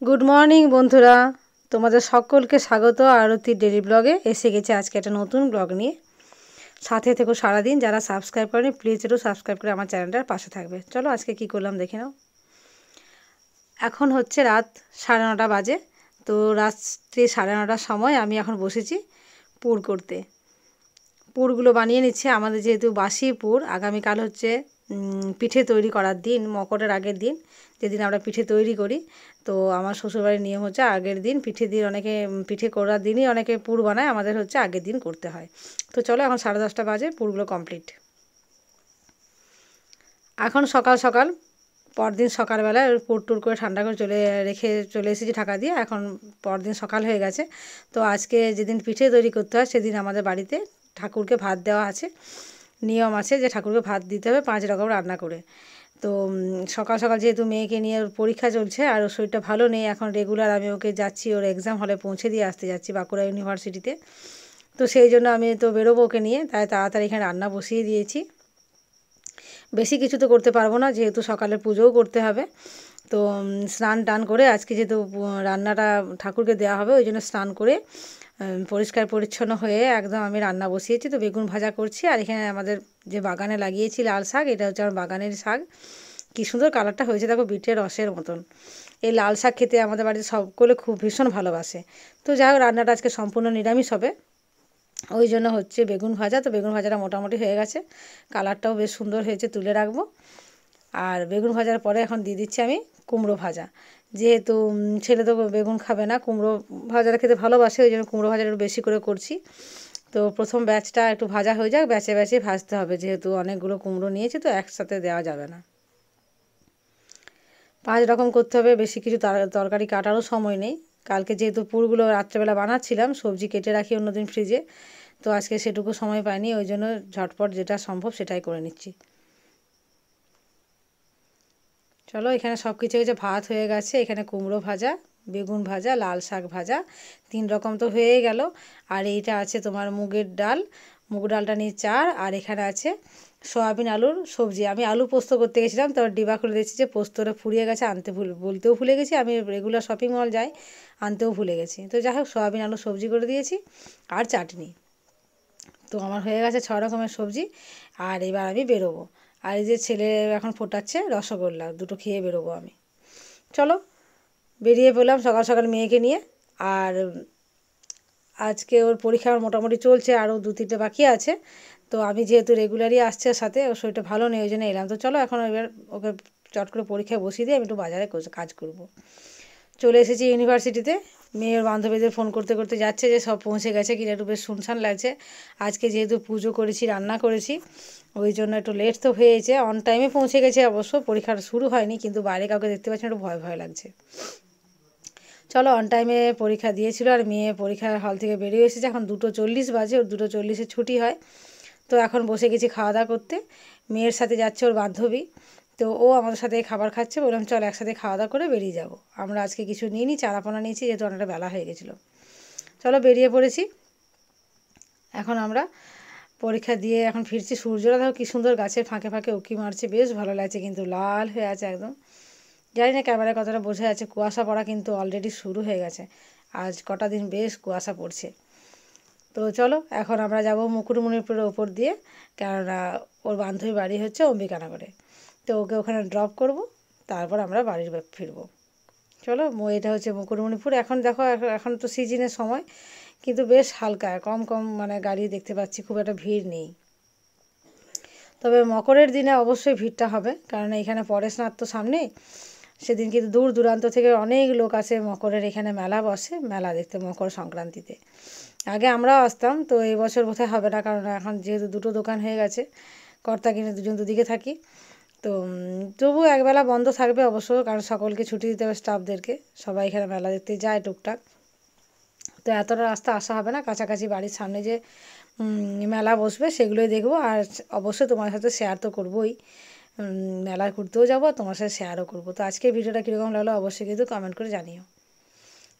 Good morning বন্ধুরা, তোমাদের সকলকে স্বাগত আরতি ডেলি ব্লগে। এসে গেছে আজকে একটা নতুন ব্লগ নিয়ে। সাথে থেকো সারাদিন। যারা সাবস্ক্রাইব করেনি প্লিজ একটু সাবস্ক্রাইব করে আমার চ্যানেলটার পাশে থাকবে। চলো আজকে কি করলাম দেখে নাও। এখন হচ্ছে রাত 9:30 বাজে। তো রাত্রি 9:30টার সময় আমি এখন বসেছি পুর করতে। পুরগুলো বানিয়ে নিচ্ছে। আমাদের যেহেতু বাসি পুর, আগামীকাল হচ্ছে পিঠে তৈরি করার দিন, মকরের আগের দিন, যেদিন আমরা পিঠে তৈরি করি। তো আমার শ্বশুরবাড়ির নিয়ম হচ্ছে আগের দিন পিঠে দিন, অনেকে পিঠে করার দিনই অনেকে পুর বানায়, আমাদের হচ্ছে আগের দিন করতে হয়। তো চলো এখন 10:30 বাজে, পুরগুলো কমপ্লিট। এখন সকাল সকাল পরদিন সকালবেলা পুর টুর করে ঠান্ডা করে চলে এসেছি ঢাকা দিয়ে। এখন পরদিন সকাল হয়ে গেছে। তো আজকে যেদিন পিঠে তৈরি করতে হয় সেদিন আমাদের বাড়িতে ঠাকুরকে ভাত দেওয়া আছে। নিয়ম আছে যে ঠাকুরকে ভাত দিতে হবে 5 রকম রান্না করে। তো সকাল সকাল যেহেতু মেয়েকে নিয়ে ওর পরীক্ষা চলছে আর ওর শরীরটা ভালো নেই, এখন রেগুলার আমি ওকে যাচ্ছি ওর এক্সাম হলে পৌঁছে দিয়ে আসতে যাচ্ছি বাঁকুড়া ইউনিভার্সিটিতে। তো সেই জন্য আমি তো বেরোবো ওকে নিয়ে, তাই তাড়াতাড়ি এখানে রান্না বসিয়ে দিয়েছি। বেশি কিছু তো করতে পারবো না, যেহেতু সকালে পুজোও করতে হবে। তো স্নান টান করে আজকে যেহেতু রান্নাটা ঠাকুরকে দেওয়া হবে, ওই জন্য স্নান করে পরিষ্কার পরিচ্ছন্ন হয়ে একদম আমি রান্না বসিয়েছি। তো বেগুন ভাজা করছি। আর এখানে আমাদের যে বাগানে লাগিয়েছি লাল শাক, এটা হচ্ছে আমার বাগানের শাক। কী সুন্দর কালারটা হয়েছে দেখো, বিটের রসের মতন। এই লাল শাক খেতে আমাদের বাড়িতে সকলে খুব ভীষণ ভালোবাসে। তো যাই হোক, রান্নাটা আজকে সম্পূর্ণ নিরামিষ হবে, ওই জন্য হচ্ছে বেগুন ভাজা। তো বেগুন ভাজাটা মোটামুটি হয়ে গেছে, কালারটাও বেশ সুন্দর হয়েছে, তুলে রাখবো। আর বেগুন ভাজার পরে এখন দিয়ে দিচ্ছি আমি কুমড়ো ভাজা। যেহেতু ছেলে তো বেগুন খাবে না, কুমড়ো ভাজাটা খেতে ভালোবাসে, ওই জন্য কুমড়ো ভাজাটা একটু বেশি করে করছি। তো প্রথম ব্যাচটা একটু ভাজা হয়ে যাক, ব্যাচে ব্যাচে ভাজতে হবে, যেহেতু অনেকগুলো কুমড়ো নিয়েছি তো একসাথে দেওয়া যাবে না। 5 রকম করতে হবে, বেশি কিছু তরকারি কাটারও সময় নেই। কালকে যেহেতু পুরগুলো রাত্রেবেলা বানাচ্ছিলাম, সবজি কেটে রাখি অন্যদিন ফ্রিজে, তো আজকে সেটুকু সময় পাইনি, ওই জন্য ঝটপট যেটা সম্ভব সেটাই করে নিচ্ছি। চলো এখানে সব কিছু হয়েছে, ভাত হয়ে গেছে, এখানে কুমড়ো ভাজা, বেগুন ভাজা, লাল শাক ভাজা, 3 রকম তো হয়েই গেল। আর এইটা আছে তোমার মুগের ডাল, মুগ ডালটা নিয়ে 4। আর এখানে আছে সয়াবিন আলুর সবজি। আমি আলু পোস্ত করতে গেছিলাম, তারপর ডিবা খুলে দিয়েছি যে পোস্তটা ফুরিয়ে গেছে, বলতেও ভুলে গেছি। আমি রেগুলার শপিং মল যাই, আনতেও ভুলে গেছি। তো যাই হোক, সয়াবিন আলু সবজি করে দিয়েছি আর চাটনি। তো আমার হয়ে গেছে 6 রকমের সবজি। আর এবার আমি বেরোবো। আর এই যে ছেলে এখন ফোটাচ্ছে রসগোল্লা, দুটো খেয়ে বেরোবো আমি। চলো বেরিয়ে পড়লাম সকাল সকাল মেয়েকে নিয়ে। আর আজকে ওর পরীক্ষা মোটামুটি চলছে, আরও 2-3টে বাকি আছে। তো আমি যেহেতু রেগুলারই আসছে ওর সাথে, ওর শরীরটা ভালো নেই, ওই জন্য এলাম। তো চলো এখন এবার ওকে চট করে পরীক্ষায় বসিয়ে দিয়ে আমি একটু বাজারে কাজ করব। চলে এসেছি ইউনিভার্সিটিতে। মেয়ের বান্ধবীদের ফোন করতে করতে যাচ্ছে যে সব পৌঁছে গেছে কিনা, একটু বেশ শুনশান লাগছে। আজকে যেহেতু পুজো করেছি, রান্না করেছি, ওই জন্য একটু লেট তো হয়েছে। অন টাইমে পৌঁছে গেছে অবশ্য, পরীক্ষাটা শুরু হয়নি, কিন্তু বাইরে কাউকে দেখতে পাচ্ছি না, একটু ভয় ভয় লাগছে। চলো অন টাইমে পরীক্ষা দিয়েছিল। আর মেয়ে পরীক্ষার হল থেকে বেরিয়ে এসেছে, এখন 2:40 বাজে, ওর 2:40-এ ছুটি হয়। তো এখন বসে গেছি খাওয়া দাওয়া করতে। মেয়ের সাথে যাচ্ছে ওর বান্ধবী, তো ও আমাদের সাথে খাবার খাচ্ছে। বললাম চল একসাথে খাওয়া দাওয়া করে বেরিয়ে যাব। আমরা আজকে কিছু নিইনি, চারাপোনা নিয়েছি, যেহেতু অনেকটা বেলা হয়ে গেছিলো। চলো বেরিয়ে পড়েছি। এখন আমরা পরীক্ষা দিয়ে এখন ফিরছি। সূর্যটা দেখো কী সুন্দর গাছের ফাঁকে ফাঁকে উঁকি মারছে, বেশ ভালো লাগছে, কিন্তু লাল হয়ে আছে একদম। জানি না ক্যামেরায় কতটা বোঝা যাচ্ছে, কুয়াশা পড়া কিন্তু অলরেডি শুরু হয়ে গেছে। আজ কটা দিন বেশ কুয়াশা পড়ছে। তো চলো এখন আমরা যাব মুকুটমণিপুরের ওপর দিয়ে, কেননা ওর বান্ধবী বাড়ি হচ্ছে অম্বিকানগরে। তো ওকে ওখানে ড্রপ করব, তারপর আমরা বাড়ির ফিরবো। চলো, এটা হচ্ছে মুকুটমণিপুর। এখন দেখো এখন তো সিজনের সময়, কিন্তু বেশ হালকা কম কম মানে গাড়ি দেখতে পাচ্ছি, খুব একটা ভিড় নেই। তবে মকরের দিনে অবশ্যই ভিড়টা হবে, কারণ এখানে পরেশনাথ তো সামনে। সেদিন কিন্তু দূর দূরান্ত থেকে অনেক লোক আসে, মকরের এখানে মেলা বসে, মেলা দেখতে মকর সংক্রান্তিতে। আগে আমরাও আসতাম, তো এই বছর বোধহয় হবে না, কারণ এখন যেহেতু দুটো দোকান হয়ে গেছে, কর্তা কিনে দুজন দুদিকে থাকি। তো তবু একবেলা বন্ধ থাকবে অবশ্য, কারণ সকলকে ছুটি দিতে হবে, স্টাফদেরকে। সবাই এখানে মেলা দেখতে যায় টুকটাক। তো এতটা রাস্তা আসা হবে না, কাছাকাছি বাড়ির সামনে যে মেলা বসবে সেগুলোই দেখবো। আর অবশ্যই তোমার সাথে শেয়ার তো করবোই, মেলা ঘুরতেও যাবো, তোমার সাথে শেয়ারও করবো। তো আজকের ভিডিওটা কীরকম লাগলো অবশ্যই কিন্তু কমেন্ট করে জানিও।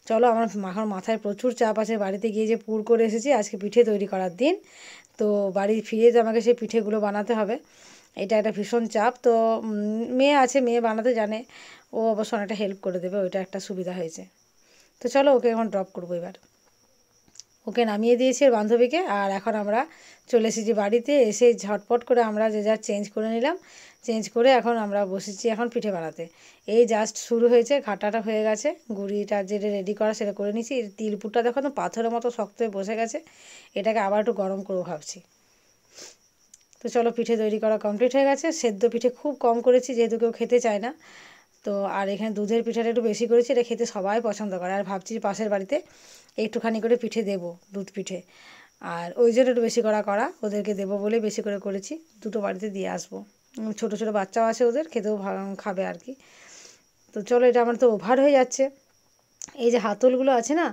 চলো, আমার এখন মাথায় প্রচুর চাপ আছে, বাড়িতে গিয়ে যে পুর করে এসেছি, আজকে পিঠে তৈরি করার দিন। তো বাড়ি ফিরে তো আমাকে সেই পিঠেগুলো বানাতে হবে, এটা একটা ভীষণ চাপ। তো মেয়ে আছে, মেয়ে বানাতে জানে, ও অবশ্য অনেকটা হেল্প করে দেবে, ওইটা একটা সুবিধা হয়েছে। তো চলো ওকে এখন ড্রপ করবো এবার। ওকে নামিয়ে দিয়েছি ওর বান্ধবীকে, আর এখন আমরা চলে এসেছি বাড়িতে। এসে ঝটপট করে আমরা যে যা চেঞ্জ করে নিলাম, চেঞ্জ করে এখন আমরা বসেছি এখন পিঠে বানাতে। এই জাস্ট শুরু হয়েছে, ঘাটাটা হয়ে গেছে, গুঁড়িটা যেটা রেডি করা সেটা করে নিয়েছি। তিলপুরটা দেখো তো পাথরের মতো শক্ত হয়ে বসে গেছে, এটাকে আবার একটু গরম করবো ভাবছি। তো চলো পিঠে তৈরি করা কমপ্লিট হয়ে গেছে। সেদ্ধ পিঠে খুব কম করেছি যেহেতু কেউ খেতে চায় না। তো আর এখানে দুধের পিঠাটা একটু বেশি করেছি, এটা খেতে সবাই পছন্দ করে। আর ভাবছি পাশের বাড়িতে একটুখানি করে পিঠে দেবো, দুধ পিঠে। আর ওই জন্য একটু বেশি করা ওদেরকে দেবো বলে বেশি করে করেছি, দুটো বাড়িতে দিয়ে আসবো। ছোটো ছোটো বাচ্চাও আছে, ওদের খেতেও খাবে আর কি। তো চলো, এটা আমার তো ওভার হয়ে যাচ্ছে। এই যে হাতলগুলো আছে না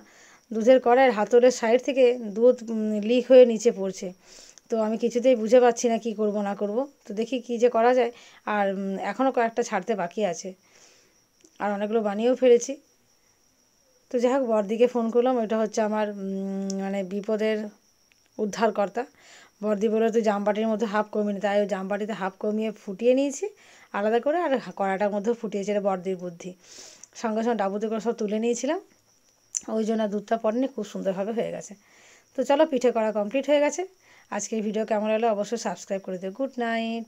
দুধের কড়াইয়ের, হাতলের সাইড থেকে দুধ লিক হয়ে নিচে পড়ছে। তো আমি কিছুতেই বুঝে পাচ্ছি না কি করব না করব। তো দেখি কি যে করা যায়। আর এখনও কয়েকটা ছাড়তে বাকি আছে, আর অনেকগুলো বানিয়েও ফেলেছি। তো যাই হোক, বড়দিকে ফোন করলাম, ওইটা হচ্ছে আমার মানে বিপদের উদ্ধারকর্তা। বড়দি বলে তুই জামবাটির মধ্যে হাফ কমিয়ে নি, তাই ওই জামবাটিতে হাফ কমিয়ে ফুটিয়ে নিয়েছি আলাদা করে, আর কড়াটার মধ্যেও ফুটিয়েছি, এটা বড়দির বুদ্ধি। সঙ্গে সঙ্গে ডাবুতে করে সব তুলে নিয়েছিলাম, ওই জন্য দুধটা পড়েনি, খুব সুন্দরভাবে হয়ে গেছে। তো চলো পিঠে করা কমপ্লিট হয়ে গেছে। আজকের ভিডিও কেমন হলো অবশ্যই সাবস্ক্রাইব করে দিও। Good night.